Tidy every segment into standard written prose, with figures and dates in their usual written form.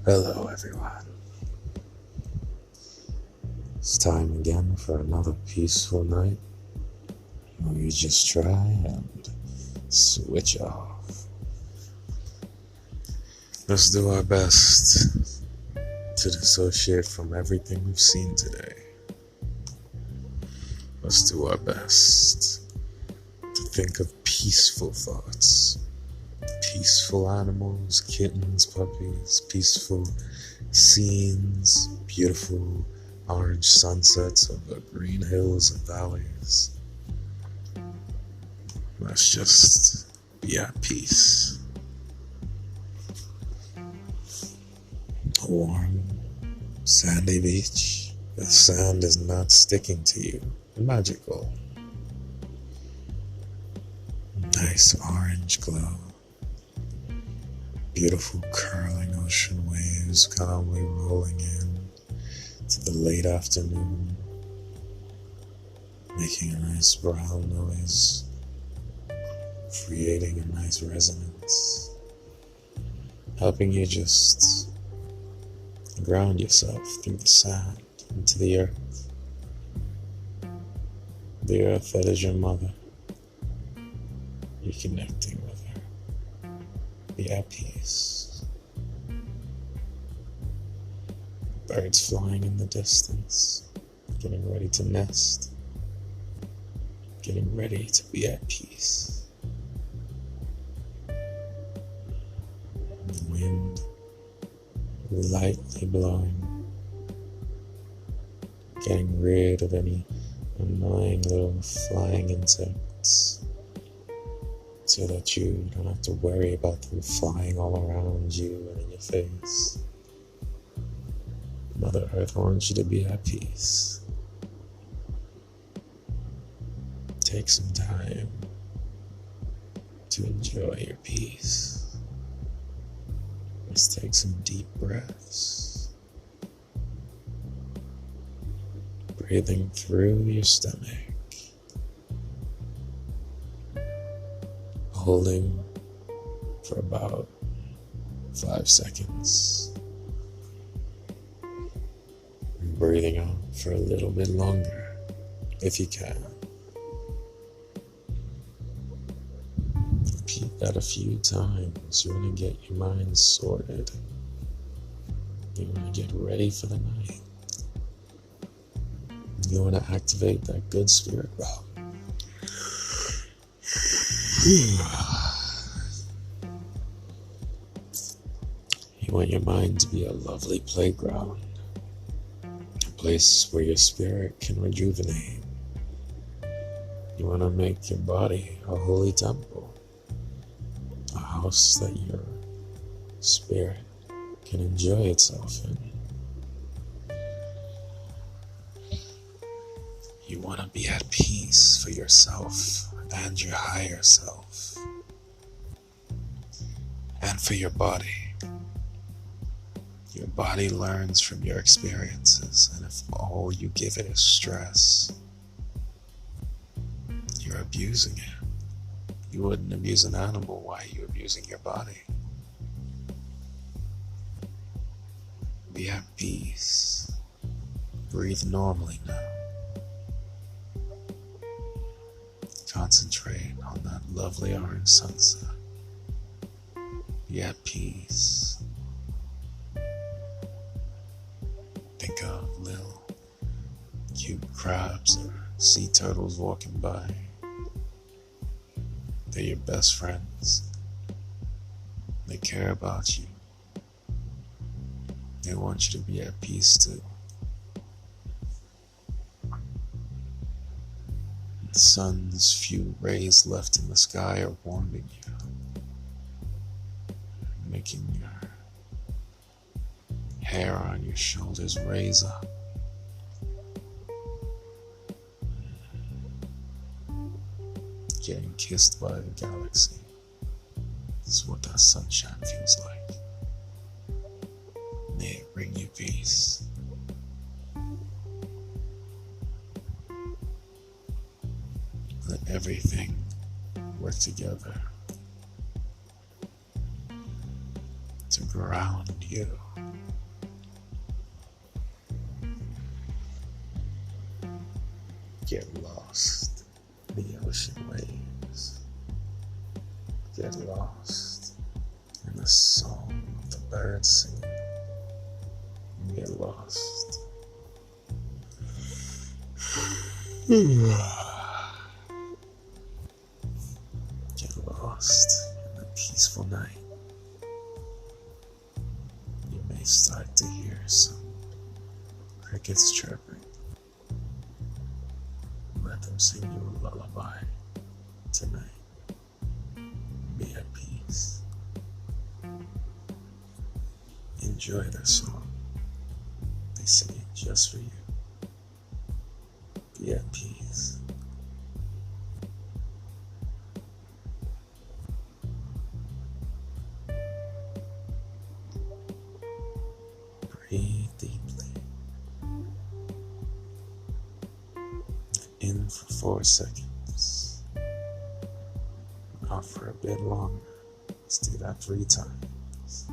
Hello, everyone. It's time again for another peaceful night where we just try and switch off. Let's do our best to dissociate from everything we've seen today. Let's do our best to think of peaceful thoughts. Peaceful animals, kittens, puppies, peaceful scenes, beautiful orange sunsets over green hills and valleys. Let's just be at peace. A warm, sandy beach. The sand is not sticking to you. Magical. Nice orange glow. Beautiful curling ocean waves calmly rolling in to the late afternoon, making a nice brown noise, creating a nice resonance, helping you just ground yourself through the sand into the earth. The earth that is your mother. You're connecting with her. Be at peace. Birds flying in the distance, getting ready to nest, getting ready to be at peace. The wind lightly blowing, getting rid of any annoying little flying insects, so that you don't have to worry about them flying all around you and in your face. Mother Earth wants you to be at peace. Take some time to enjoy your peace. Let's take some deep breaths. Breathing through your stomach. Holding for about 5 seconds. And breathing out for a little bit longer, if you can. Repeat that a few times. You want to get your mind sorted. You want to get ready for the night. You want to activate that good spirit realm. You want your mind to be a lovely playground, a place where your spirit can rejuvenate. You want to make your body a holy temple, a house that your spirit can enjoy itself in. You want to be at peace for yourself and your higher self, and for your body. Your body learns from your experiences, and if all you give it is stress, you're abusing it. You wouldn't abuse an animal, why are you abusing your body? Be at peace. Breathe normally now. Concentrate on that lovely orange sunset. Be at peace. Think of little cute crabs or sea turtles walking by. They're your best friends. They care about you. They want you to be at peace too. The sun's few rays left in the sky are warming you, making your hair on your shoulders raise up. Getting kissed by the galaxy. This is what that sunshine feels like. May it bring you peace. Let everything work together to around you. Get lost in the ocean waves. Get lost in the song of the birds singing. Get lost. Get lost in the peaceful night. You may start to hear some crickets chirping. Let them sing you a lullaby tonight. Be at peace. Enjoy their song. They sing it just for you. Be at peace. Breathe deeply. In for 4 seconds. Out for a bit longer. Let's do that 3 times.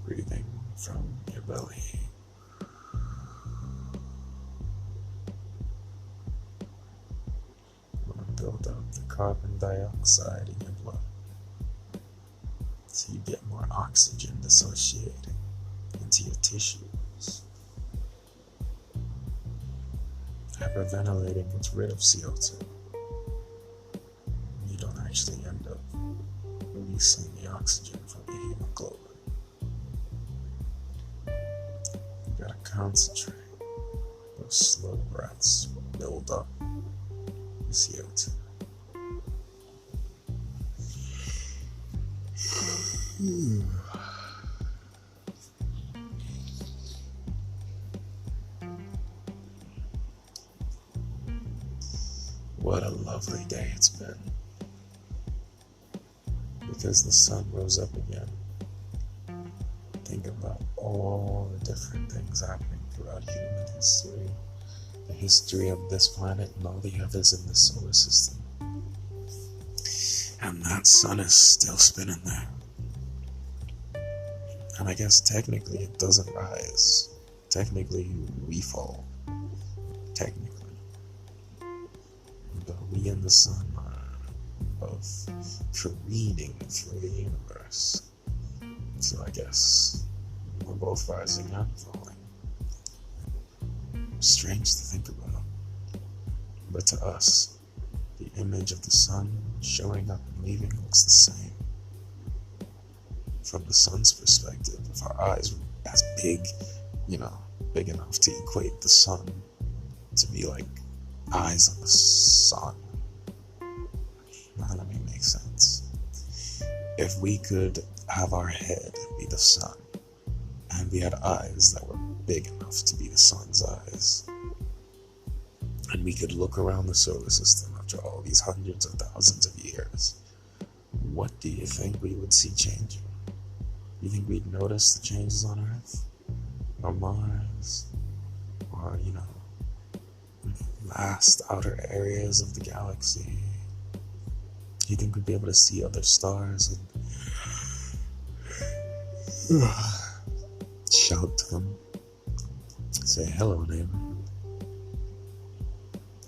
Breathing from your belly. You want to build up the carbon dioxide in your blood so you get more oxygen dissociating into your tissues. Hyperventilating gets rid of CO2. You don't actually end up releasing the oxygen from your hemoglobin. You gotta concentrate. Those slow breaths build up the CO2. What a lovely day it's been. Because the sun rose up again. Think about all the different things happening throughout human history, the history of this planet and all the others in the solar system. And that sun is still spinning there. And I guess technically it doesn't rise. Technically we fall. Technically. But we and the sun are both careening through the universe. So I guess we're both rising and falling. Strange to think about. But to us, the image of the sun showing up and leaving looks the same. From the sun's perspective, if our eyes were as big, big enough to equate the sun to be like eyes on the sun. Now let me make sense. If we could have our head be the sun, and we had eyes that were big enough to be the sun's eyes, and we could look around the solar system after all these hundreds of thousands of years, what do you think we would see changing? You think we'd notice the changes on Earth? Or Mars? Or, vast outer areas of the galaxy? Do you think we'd be able to see other stars and shout to them? Say, hello, neighbor.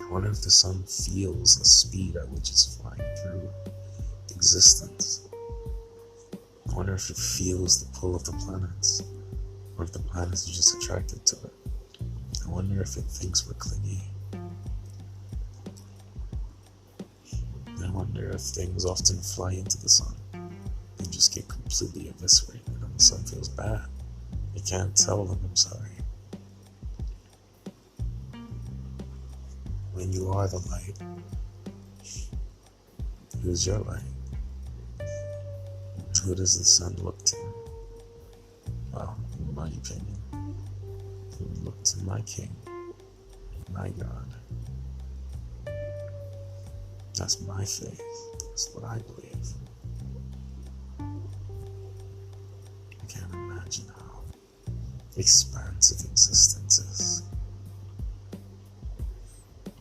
I wonder if the sun feels the speed at which it's flying through existence. I wonder if it feels the pull of the planets, or if the planets are just attracted to it. I wonder if it thinks we're clingy. I wonder if things often fly into the sun and just get completely eviscerated, and the sun feels bad. You can't tell them I'm sorry. When you are the light, who's your light? Who does the sun look to? Well, in my opinion, he would look to my King, my God. That's my faith. That's what I believe. I can't imagine how expansive existence is.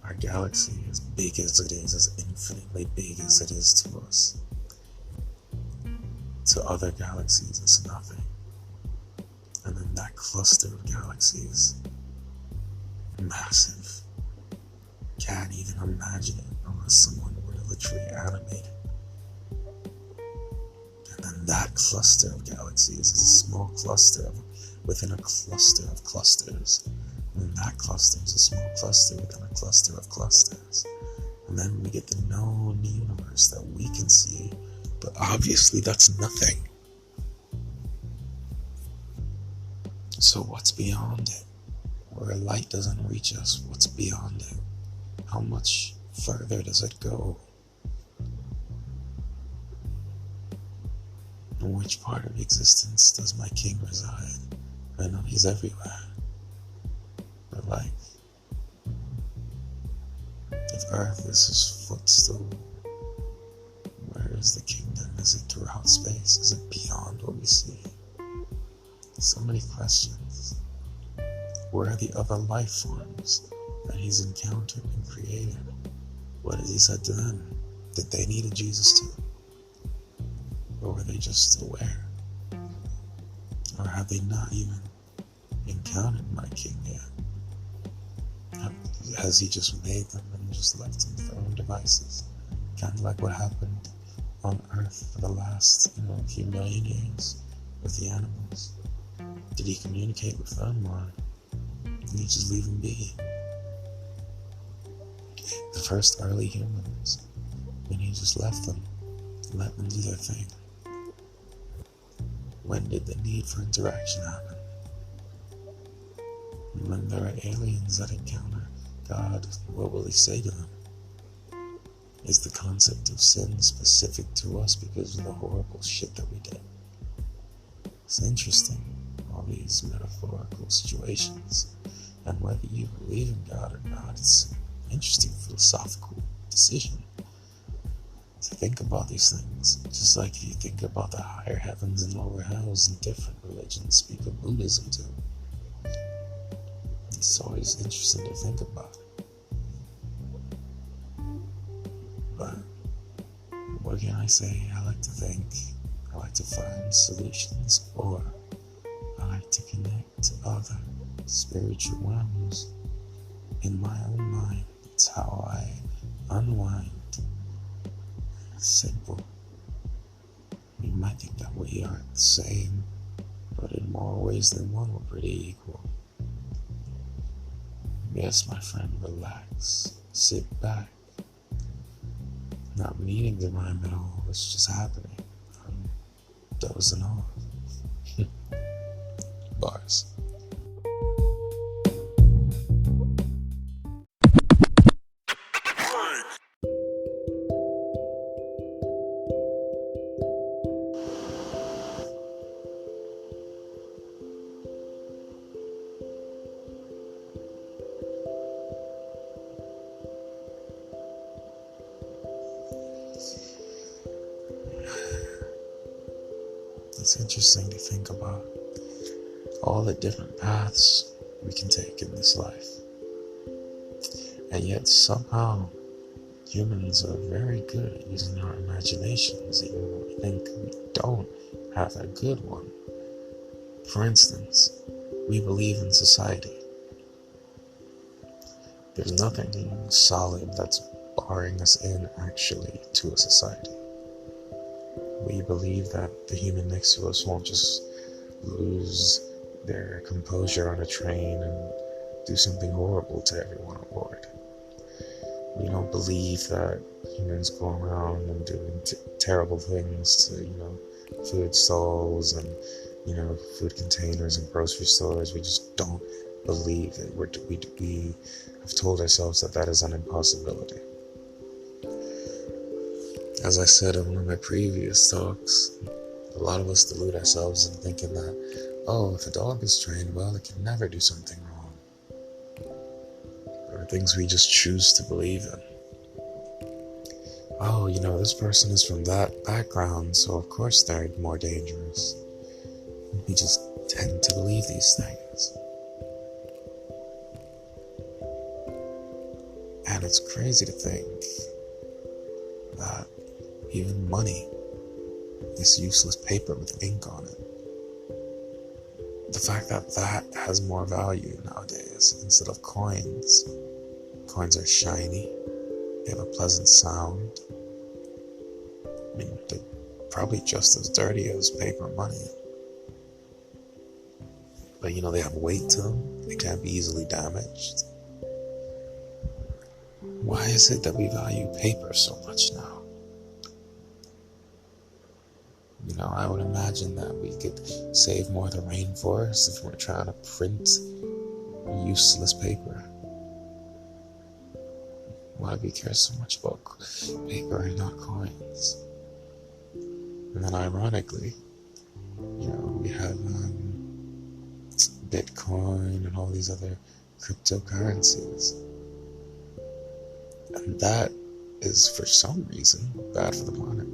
Our galaxy, as big as it is, as infinitely big as it is to us, to other galaxies, it's nothing. And then that cluster of galaxies, massive. Can't even imagine it unless someone were to literally animate it. And then that cluster of galaxies is a small cluster within a cluster of clusters. And then that cluster is a small cluster within a cluster of clusters. And then we get the known universe that we can see, but obviously that's nothing. So what's beyond it? Where light doesn't reach us, what's beyond it? How much further does it go? In which part of existence does my king reside? I know he's everywhere. But if Earth is his footstool, where is the kingdom? Is it throughout space? Is it beyond what we see? So many questions. Where are the other life forms that he's encountered and created? What has he said to them? Did they need a Jesus too? Or were they just aware? Or have they not even encountered my king yet? Has he just made them and just left them to their own devices? Kind of like what happened on Earth for the last, few million years with the animals. Did he communicate with them, or did he just leave them be? The first early humans, when he just left them, let them do their thing. When did the need for interaction happen? And when there are aliens that encounter God, what will he say to them? Is the concept of sin specific to us because of the horrible shit that we did? It's interesting, all these metaphorical situations, and whether you believe in God or not, it's an interesting philosophical decision to think about these things. Just like if you think about the higher heavens and lower hells, and different religions speak of Buddhism too. It's always interesting to think about it. But what can I say? I like to think, I like to find solutions, or I like to connect to other spiritual realms in my own mind. It's how I unwind. Simple. You might think that we aren't the same, but in more ways than one, we're pretty equal. Yes, my friend, relax. Sit back. Not meaning to rhyme at all, it's just happening. I'm dozing off. Bars. It's interesting to think about all the different paths we can take in this life. And yet somehow humans are very good at using our imaginations, even when we think we don't have a good one. For instance, we believe in society. There's nothing solid that's barring us in actually to a society. We believe that the human next to us won't just lose their composure on a train and do something horrible to everyone on board. We don't believe that humans go around and doing terrible things to, food stalls and, food containers and grocery stores. We just don't believe it. We have told ourselves that is an impossibility. As I said in one of my previous talks, a lot of us delude ourselves in thinking that, if a dog is trained well, it can never do something wrong. Or things we just choose to believe in. This person is from that background, so of course they're more dangerous. We just tend to believe these things. And it's crazy to think that even money, this useless paper with ink on it, the fact that that has more value nowadays instead of coins. Coins are shiny, they have a pleasant sound. I mean, they're probably just as dirty as paper money. But they have weight to them, they can't be easily damaged. Why is it that we value paper so much now? I would imagine that we could save more of the rainforest if we're trying to print useless paper. Why do we care so much about paper and not coins? And then ironically, we have Bitcoin and all these other cryptocurrencies. And that is, for some reason, bad for the planet.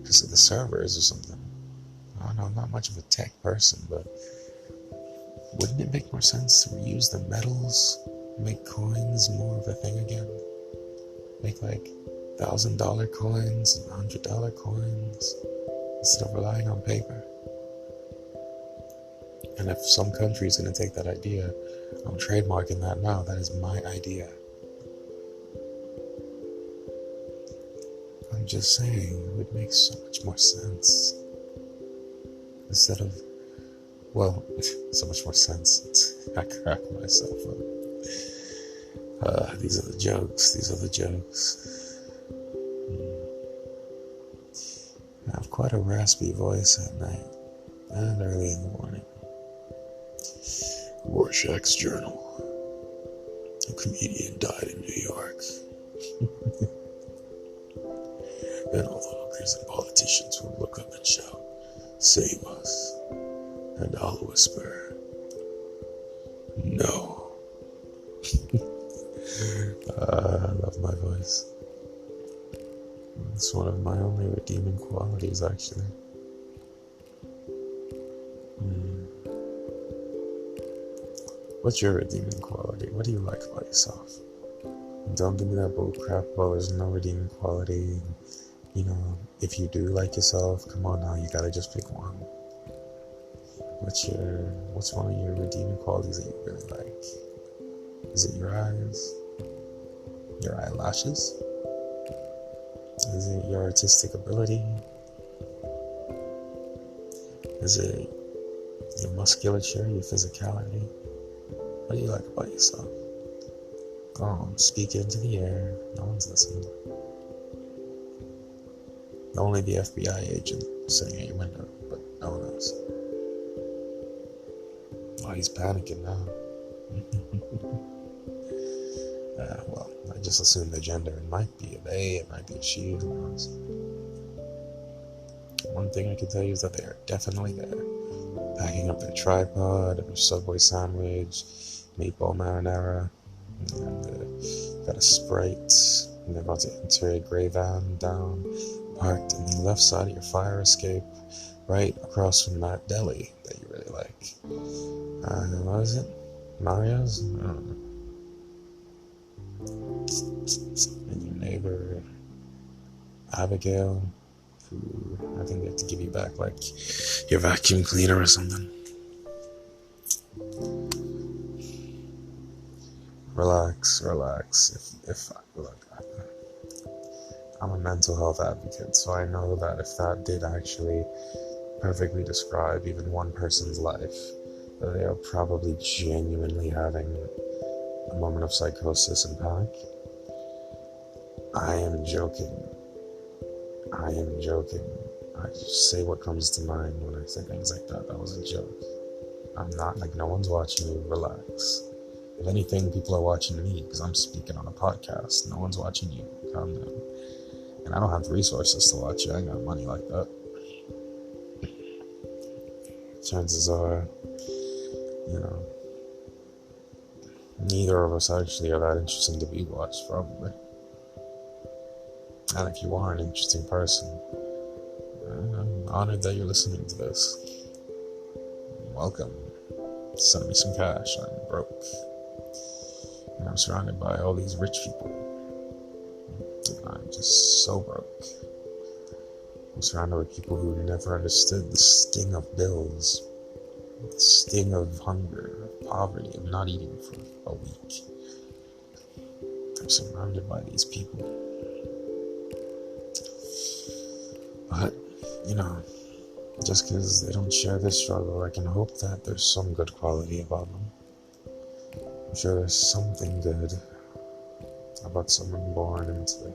Because of the servers or something. I don't know, I'm not much of a tech person, but wouldn't it make more sense to reuse the metals, make coins more of a thing again? Make like $1,000 coins and $100 coins instead of relying on paper. And if some country is going to take that idea, I'm trademarking that now. That is my idea. I'm just saying, it would make so much more sense. Instead of, so much more sense. I crack myself up. These are the jokes. I have quite a raspy voice at night and early in the morning. Rorschach's Journal. A comedian died in New York. And all the hookers and politicians would look up and shout, "Save us." And I'll whisper, "No." I love my voice. It's one of my only redeeming qualities, actually. What's your redeeming quality? What do you like about yourself? Don't give me that bull crap about there's no redeeming quality. If you do like yourself, come on now, you gotta just pick one. What's one of your redeeming qualities that you really like? Is it your eyes? Your eyelashes? Is it your artistic ability? Is it your musculature, your physicality? What do you like about yourself? Go on, speak it into the air. No one's listening. Only the FBI agent sitting at your window, but no one else. Oh, he's panicking now. I just assumed the gender. It might be a they, it might be a she, who knows. One thing I can tell you is that they are definitely there. Packing up their tripod, their Subway sandwich, meatball marinara, and got a Sprite, and they're about to enter a gray van down, parked in the left side of your fire escape, right across from that deli that you really like. What is it? Mario's? I don't know. And your neighbor, Abigail, who I think they have to give you back like your vacuum cleaner or something. Relax. Look, I'm a mental health advocate, so I know that if that did actually perfectly describe even one person's life, that they are probably genuinely having a moment of psychosis and panic. I am joking. I just say what comes to mind when I say things like that. That was a joke. I'm not, no one's watching you. Relax. If anything, people are watching me because I'm speaking on a podcast. No one's watching you. Calm down. And I don't have the resources to watch you. I ain't got money like that. Chances are, neither of us actually are that interesting to be watched, probably. And if you are an interesting person, I'm honored that you're listening to this. Welcome. Send me some cash. I'm broke. And I'm surrounded by all these rich people. I'm just so broke. I'm surrounded with people who never understood the sting of bills, the sting of hunger, of poverty, of not eating for a week. I'm surrounded by these people. But, just because they don't share this struggle, I can hope that there's some good quality about them. I'm sure there's something good about someone born into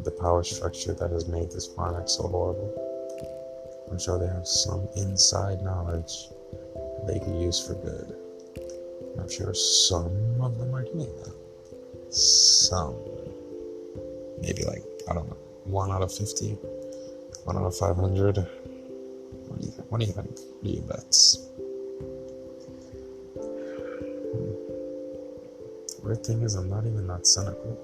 the power structure that has made this planet so horrible. I'm sure they have some inside knowledge they can use for good. I'm sure some of them are doing that. Some. Maybe 1 out of 50, 1 out of 500. What do you think? What do you bet? The weird thing is, I'm not even that cynical.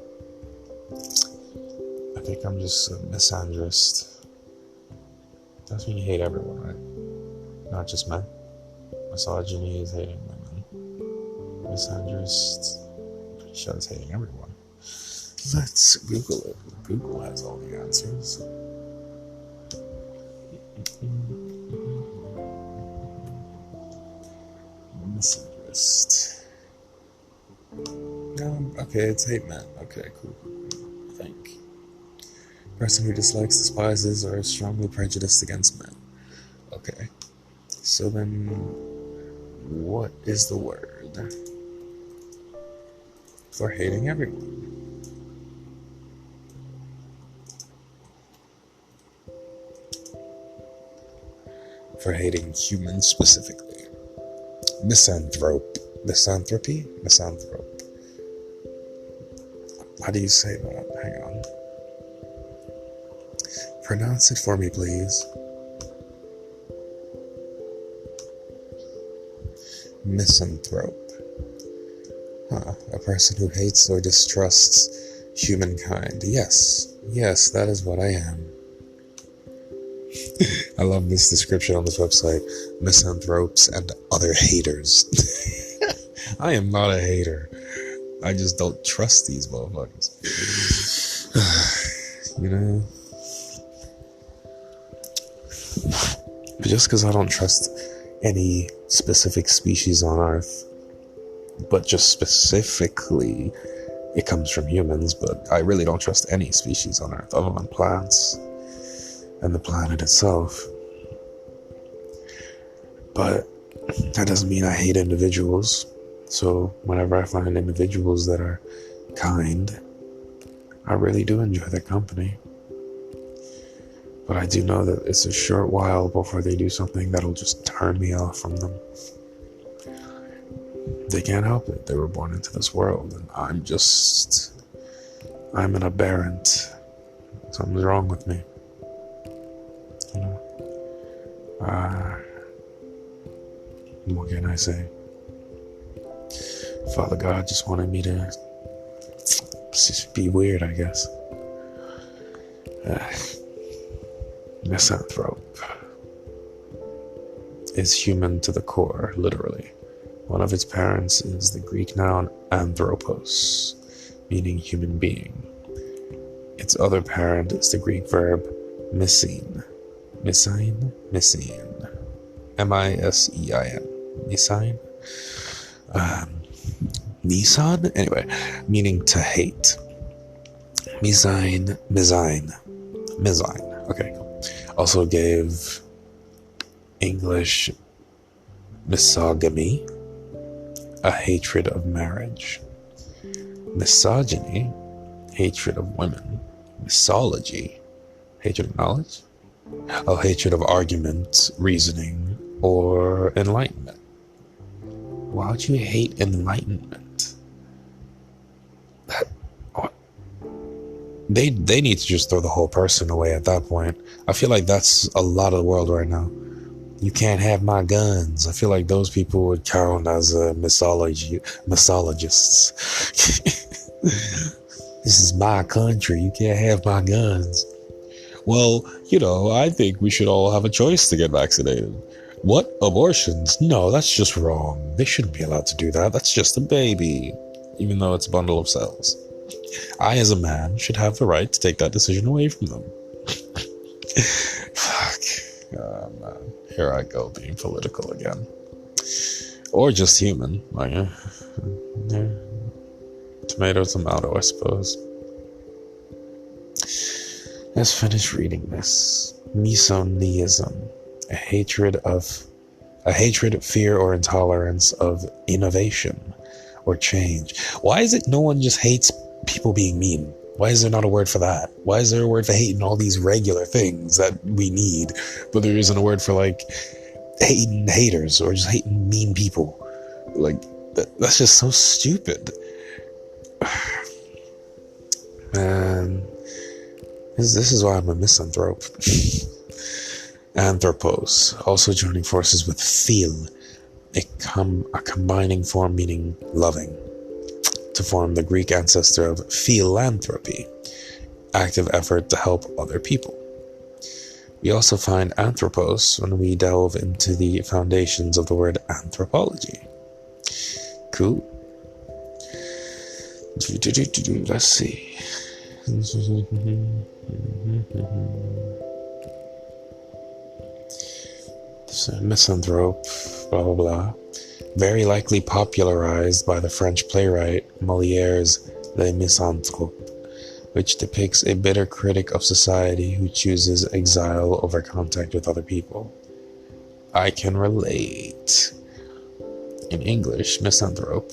I think I'm just a misandrist. That's when you hate everyone, right? Not just men. Misogyny is hating women. Misandrist, I'm pretty sure it's hating everyone. Let's Google it. Google has all the answers. Misandrist. Okay, it's hate men. Okay, cool. I think. Person who dislikes, despises, or is strongly prejudiced against men. Okay. So then, what is the word for hating everyone? For hating humans specifically. Misanthrope. Misanthropy? Misanthrope. How do you say that? Hang on. Pronounce it for me, please. Misanthrope. A person who hates or distrusts humankind. Yes, that is what I am. I love this description on this website. Misanthropes and other haters. I am not a hater. I just don't trust these motherfuckers. But just because I don't trust any specific species on Earth, but just specifically it comes from humans, but I really don't trust any species on Earth other than plants and the planet itself. But that doesn't mean I hate individuals. So whenever I find individuals that are kind, I really do enjoy their company. But I do know that it's a short while before they do something that'll just turn me off from them. They can't help it. They were born into this world, and I'm an aberrant. Something's wrong with me. What can I say? Father God just wanted me to just be weird, I guess. Misanthrope is human to the core, literally. One of its parents is the Greek noun anthropos, meaning human being. Its other parent is the Greek verb misein. Misein? M-I-S-E-I-N. Misein? Nissan? Anyway, meaning to hate. Misein. Okay, cool. Also gave English misogamy, a hatred of marriage. Misogyny, hatred of women. Misology, hatred of knowledge. Oh, hatred of argument, reasoning, or enlightenment. Why would you hate enlightenment? They need to just throw the whole person away at that point. I feel like that's a lot of the world right now. You can't have my guns. I feel like those people would count as misologists. This is my country. You can't have my guns. Well, I think we should all have a choice to get vaccinated. What? Abortions? No, that's just wrong. They shouldn't be allowed to do that. That's just a baby. even though it's a bundle of cells. I, as a man, should have the right to take that decision away from them. Fuck. Oh, man. Here I go, being political again. Or just human. Like, yeah. Tomato, I suppose. Let's finish reading this. Misoneism. A hatred, fear, or intolerance of innovation or change. Why is it no one just hates people being mean? Why is there not a word for that? Why is there a word for hating all these regular things that we need, but there isn't a word for, like, hating haters or just hating mean people? Like, that's just so stupid. Man, this is why I'm a misanthrope. Anthropos, also joining forces with phil, a combining form meaning loving, to form the Greek ancestor of philanthropy, active effort to help other people. We also find anthropos when we delve into the foundations of the word anthropology. Cool. Let's see. So, misanthrope, blah blah blah. Very likely popularized by the French playwright Molière's Les Misanthropes, which depicts a bitter critic of society who chooses exile over contact with other people. I can relate. In English, misanthrope,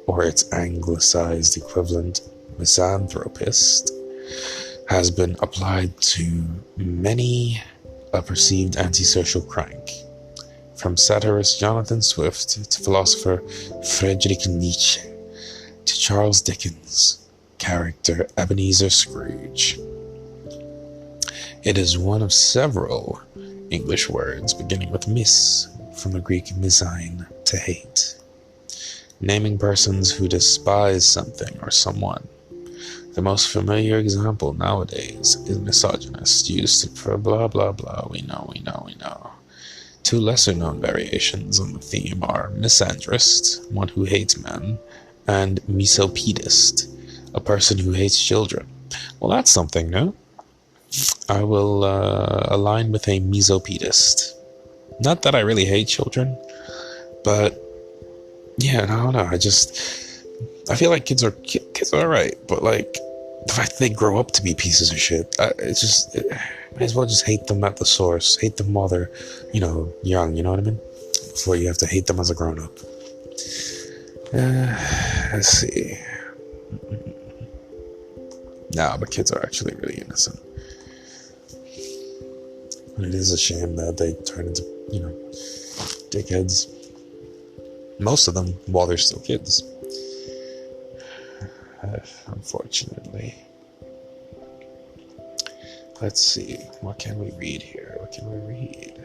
or its anglicized equivalent, misanthropist, has been applied to many a perceived antisocial crank, from satirist Jonathan Swift to philosopher Friedrich Nietzsche to Charles Dickens' character Ebenezer Scrooge. It is one of several English words beginning with mis, from the Greek misain, to hate, naming persons who despise something or someone. The most familiar example nowadays is misogynist, used for blah blah blah, we know. Two lesser known variations on the theme are misandrist, one who hates men, and misopedist, a person who hates children. Well, that's something new. I will align with a misopedist. Not that I really hate children, but yeah, I don't know. I feel like kids are alright, but like the fact that they grow up to be pieces of shit, might as well just hate them at the source. Hate them while they're, young. You know what I mean? Before you have to hate them as a grown up. Let's see. Nah, but kids are actually really innocent. And it is a shame that they turn into, dickheads. Most of them while they're still kids. Unfortunately. Let's see. What can we read here? What can we read?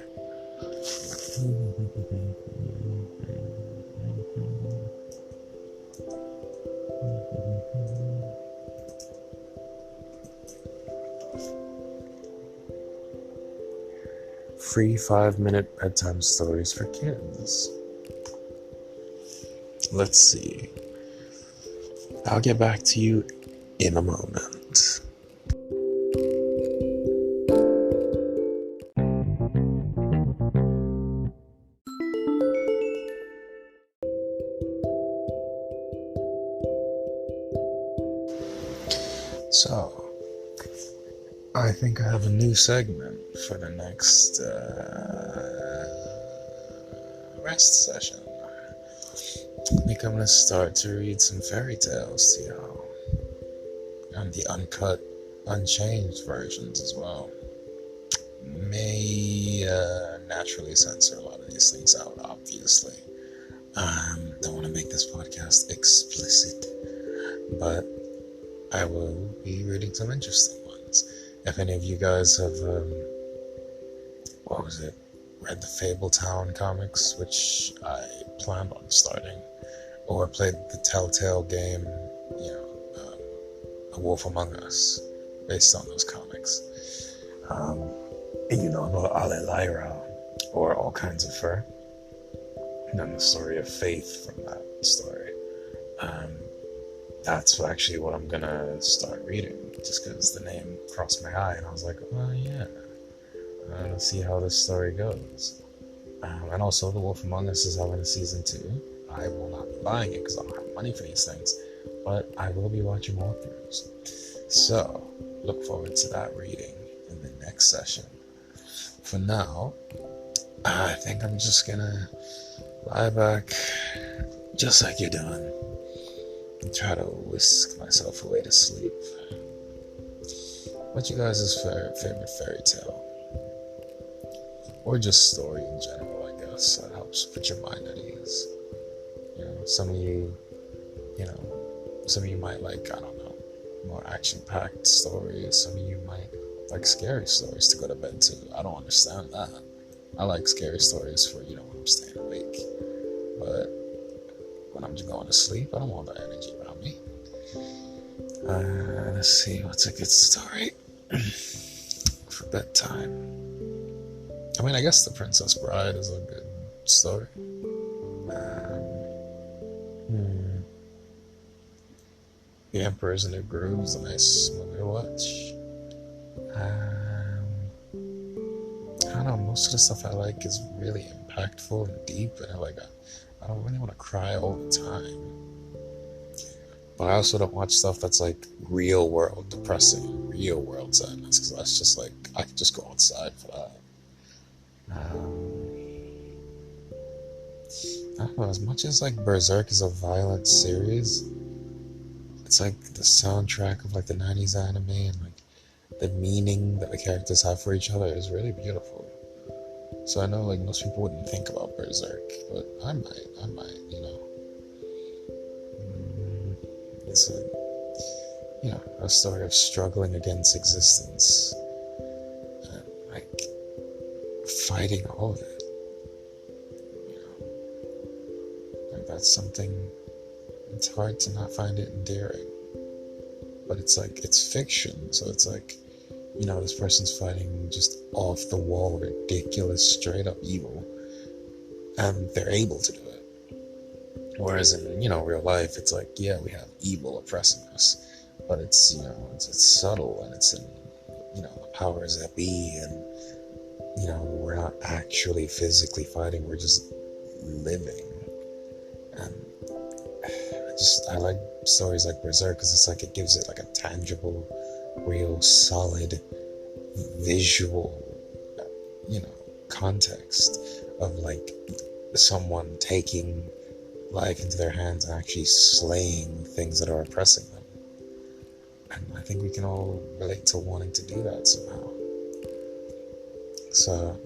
Free 5-minute bedtime stories for kids. Let's see. I'll get back to you in a moment. So, I think I have a new segment for the next rest session. I think I'm going to start to read some fairy tales to y'all, and the uncut, unchanged versions as well. May naturally censor a lot of these things out, obviously. Don't want to make this podcast explicit, but I will be reading some interesting ones. If any of you guys have, read the Fabletown comics, which I planned on starting, or played the Telltale game, A Wolf Among Us, based on those comics. About Alelyra, or All Kinds of Fur, and then the story of Faith from that story. that's actually what I'm gonna start reading, just because the name crossed my eye, and I was like, oh yeah, let's see how this story goes. And also, The Wolf Among Us is having a season 2. I will not be buying it because I don't have money for these things, but I will be watching walkthroughs. So, look forward to that reading in the next session. For now, I think I'm just gonna lie back, just like you're doing, and try to whisk myself away to sleep. What's you guys' favorite fairy tale? Or just story in general, I guess. That helps put your mind at ease. Some of you might like, I don't know, more action-packed stories. Some of you might like scary stories to go to bed to. I don't understand that. I like scary stories for, when I'm staying awake. But when I'm just going to sleep, I don't want that energy around me. Let's see, what's a good story for bedtime? I mean, I guess The Princess Bride is a good story. The Emperor's New Groove is a nice movie to watch. I don't know, most of the stuff I like is really impactful and deep, and I don't really want to cry all the time. But I also don't watch stuff that's like real world depressing, real world sadness, because that's just like, I could just go outside for that. I don't know, as much as like Berserk is a violent series, it's like the soundtrack of like the 90s anime and like the meaning that the characters have for each other is really beautiful. So I know like most people wouldn't think about Berserk, but I might, It's a story of struggling against existence and like fighting all of it. Like that's something, it's hard to not find it endearing. But it's like, it's fiction, so it's like, this person's fighting just off the wall, ridiculous, straight up evil, and they're able to do it. Whereas in, real life, it's like, yeah, we have evil oppressing us, but it's, it's subtle, and it's in, the powers that be, and, we're not actually physically fighting, we're just living. And I like stories like Berserk because it's like, it gives it like a tangible, real, solid, visual, context of like someone taking life into their hands and actually slaying things that are oppressing them. And I think we can all relate to wanting to do that somehow. So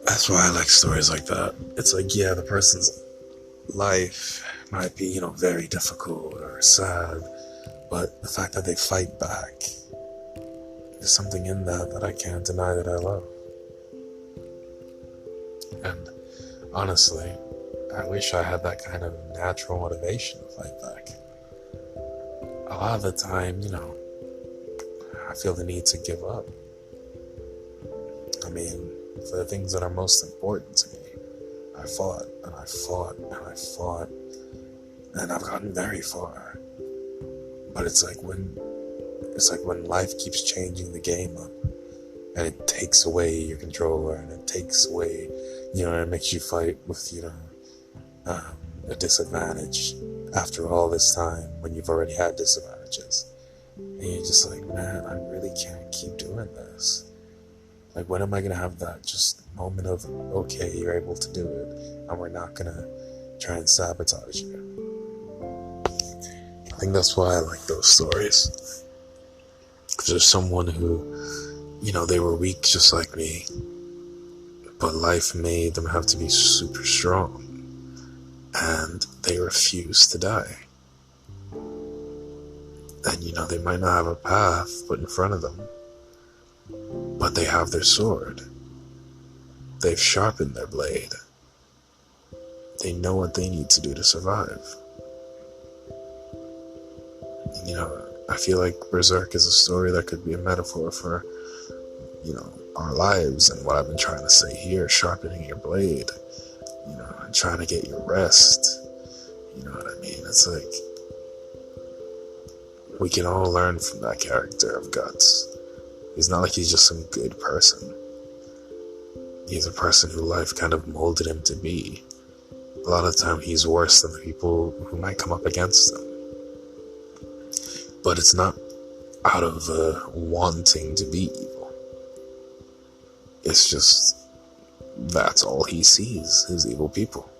that's why I like stories like that. It's like, yeah, the person's life might be, very difficult or sad, but the fact that they fight back, there's something in that I can't deny that I love. And honestly, I wish I had that kind of natural motivation to fight back. A lot of the time, I feel the need to give up. I mean, for the things that are most important to me, I fought, and I fought, and I fought, and I've gotten very far. But it's like when life keeps changing the game up, and it takes away your controller, and it takes away, it makes you fight with, a disadvantage after all this time when you've already had disadvantages. And you're just like, man, I really can't keep doing this. Like, when am I going to have that just moment of, okay, you're able to do it, and we're not going to try and sabotage you? I think that's why I like those stories. Because there's someone who, they were weak just like me, but life made them have to be super strong, and they refused to die. And, they might not have a path put in front of them, but they have their sword. They've sharpened their blade. They know what they need to do to survive. And, I feel like Berserk is a story that could be a metaphor for, our lives, and what I've been trying to say here, sharpening your blade, and trying to get your rest. You know what I mean? It's like, We can all learn from that character of Guts. He's not like he's just some good person. He's a person who life kind of molded him to be. A lot of the time he's worse than the people who might come up against him. But it's not out of wanting to be evil. It's just that's all he sees is evil people.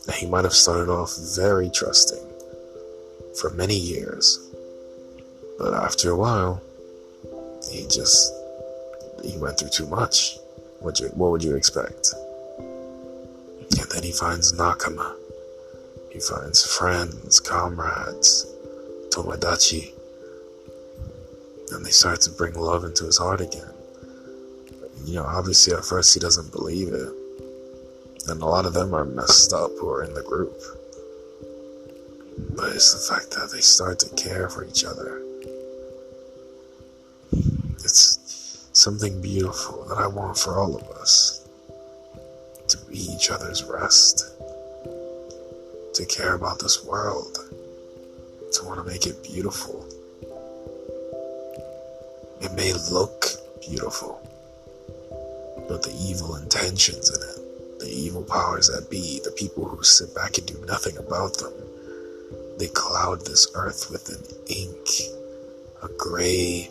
And he might have started off very trusting for many years, but after a while he went through too much. What would you expect? And then he finds nakama. He finds friends, comrades, tomodachi, and they start to bring love into his heart again. Obviously at first he doesn't believe it, and a lot of them are messed up who are in the group. But it's the fact that they start to care for each other. It's something beautiful that I want for all of us. To be each other's rest. To care about this world. To want to make it beautiful. It may look beautiful, but the evil intentions in it, the evil powers that be, the people who sit back and do nothing about them, they cloud this earth with an ink, a gray,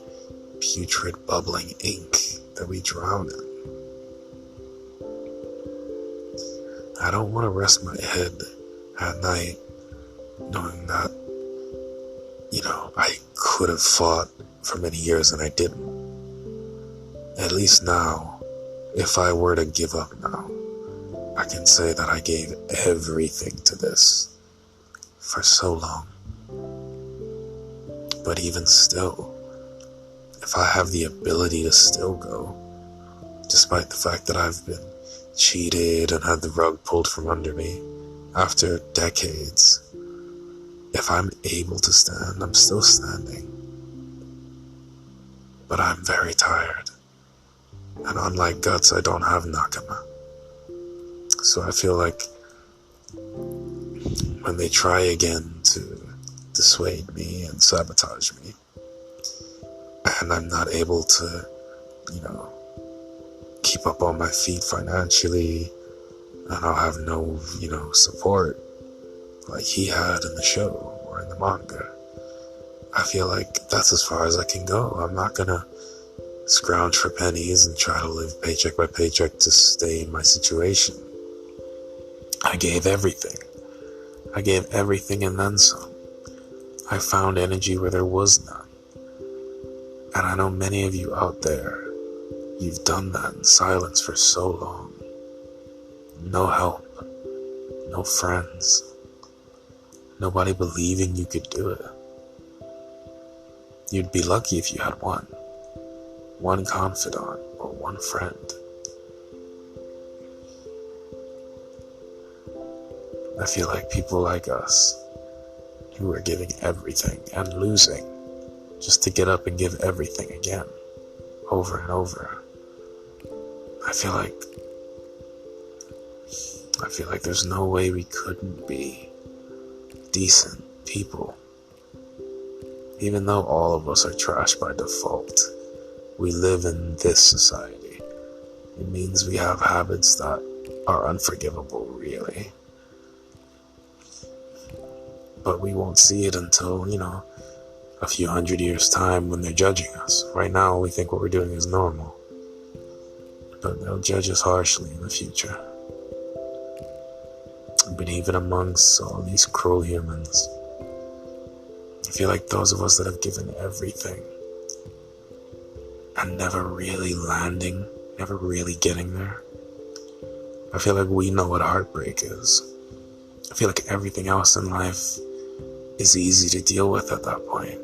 putrid, bubbling ink that we drown in. I don't want to rest my head at night knowing that, I could have fought for many years and I didn't. At least now, if I were to give up now, I can say that I gave everything to this for so long. But even still, if I have the ability to still go, despite the fact that I've been cheated and had the rug pulled from under me after decades, if I'm able to stand, I'm still standing. But I'm very tired. And unlike Guts, I don't have nakama. So I feel like when they try again to dissuade me and sabotage me, and I'm not able to, keep up on my feet financially, and I'll have no, support like he had in the show or in the manga, I feel like that's as far as I can go. I'm not gonna scrounge for pennies and try to live paycheck by paycheck to stay in my situation. I gave everything. I gave everything and then some. I found energy where there was none. And I know many of you out there, you've done that in silence for so long. No help, no friends, nobody believing you could do it. You'd be lucky if you had one confidant or one friend. I feel like people like us, who are giving everything and losing just to get up and give everything again, over and over. I feel like there's no way we couldn't be decent people. Even though all of us are trash by default, we live in this society. It means we have habits that are unforgivable, really. But we won't see it until, a few 100 years' time when they're judging us. Right now, we think what we're doing is normal. But they'll judge us harshly in the future. But even amongst all these cruel humans, I feel like those of us that have given everything and never really landing, never really getting there, I feel like we know what heartbreak is. I feel like everything else in life is easy to deal with at that point,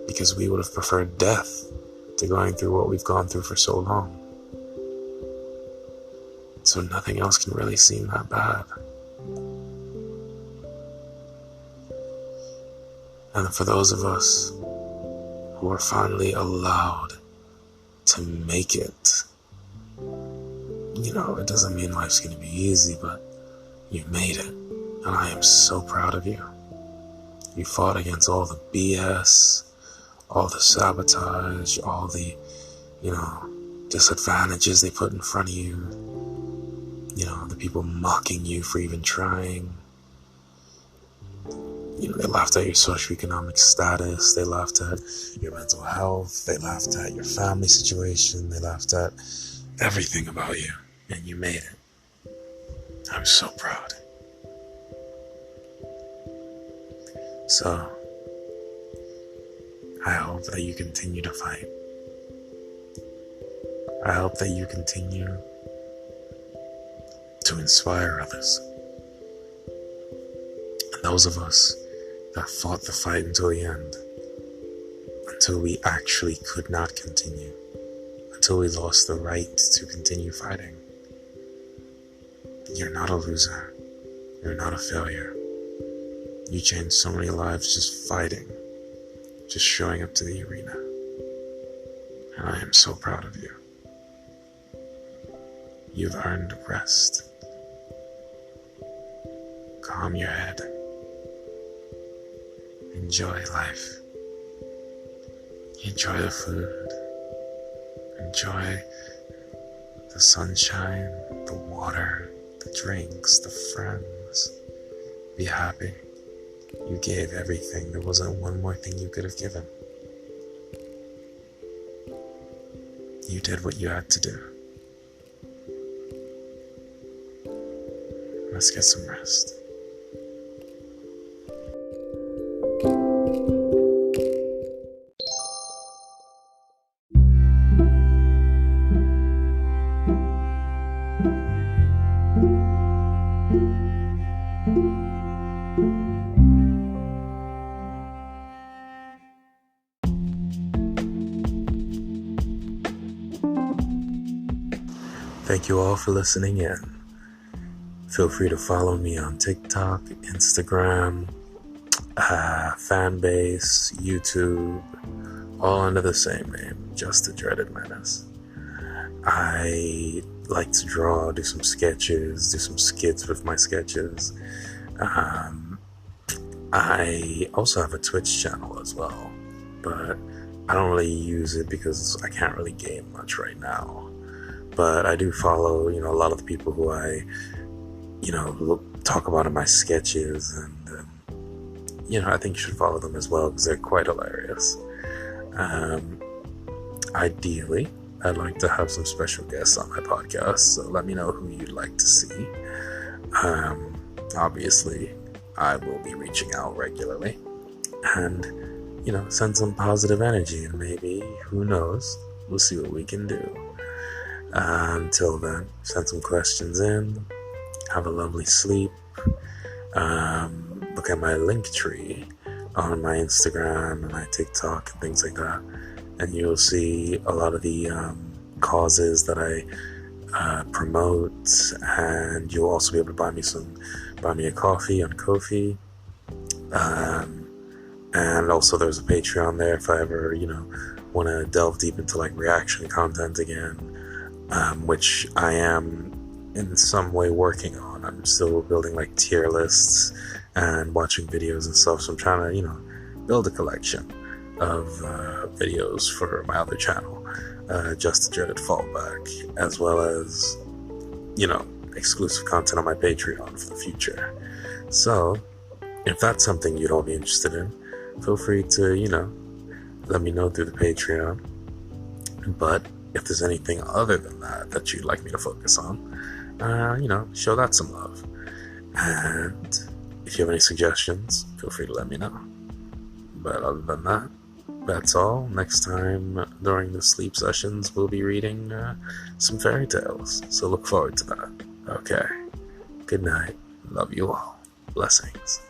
because we would have preferred death to going through what we've gone through for so long. So nothing else can really seem that bad. And for those of us who are finally allowed to make it, it doesn't mean life's going to be easy, but you made it. And I am so proud of you. You fought against all the BS, all the sabotage, all the, disadvantages they put in front of you. The people mocking you for even trying. They laughed at your socioeconomic status. They laughed at your mental health. They laughed at your family situation. They laughed at everything about you. And you made it. I'm so proud. So, I hope that you continue to fight. I hope that you continue to inspire others. And those of us that fought the fight until the end, until we actually could not continue, until we lost the right to continue fighting. You're not a loser. You're not a failure. You changed so many lives just fighting, just showing up to the arena. And I am so proud of you. You've earned rest. Calm your head. Enjoy life. Enjoy the food. Enjoy the sunshine, the water, the drinks, the friends. Be happy. You gave everything. There wasn't one more thing you could have given. You did what you had to do. Let's get some rest. Thank you all for listening in. Feel free to follow me on TikTok, Instagram, Fanbase, YouTube, all under the same name, Just a Dreaded Menace. I like to draw, do some sketches, do some skits with my sketches. I also have a Twitch channel as well, but I don't really use it because I can't really game much right now. But I do follow, a lot of the people who I, talk about in my sketches, and I think you should follow them as well because they're quite hilarious. Ideally, I'd like to have some special guests on my podcast, so let me know who you'd like to see. Obviously, I will be reaching out regularly, and send some positive energy, and maybe, who knows, we'll see what we can do. Until then, send some questions in. Have a lovely sleep. Look at my link tree on my Instagram and my TikTok and things like that, and you'll see a lot of the causes that I promote, and you'll also be able to buy me a coffee on Ko-fi. And also there's a Patreon there if I ever want to delve deep into reaction content again. Which I am in some way working on. I'm still building tier lists and watching videos and stuff, so I'm trying to, build a collection of videos for my other channel, Just a Dreaded Fallback, as well as, exclusive content on my Patreon for the future. So, if that's something you'd all be interested in, feel free to, let me know through the Patreon. But if there's anything other than that you'd like me to focus on, show that some love. And if you have any suggestions, feel free to let me know. But other than that, that's all. Next time during the sleep sessions, we'll be reading some fairy tales. So look forward to that. Okay. Good night. Love you all. Blessings.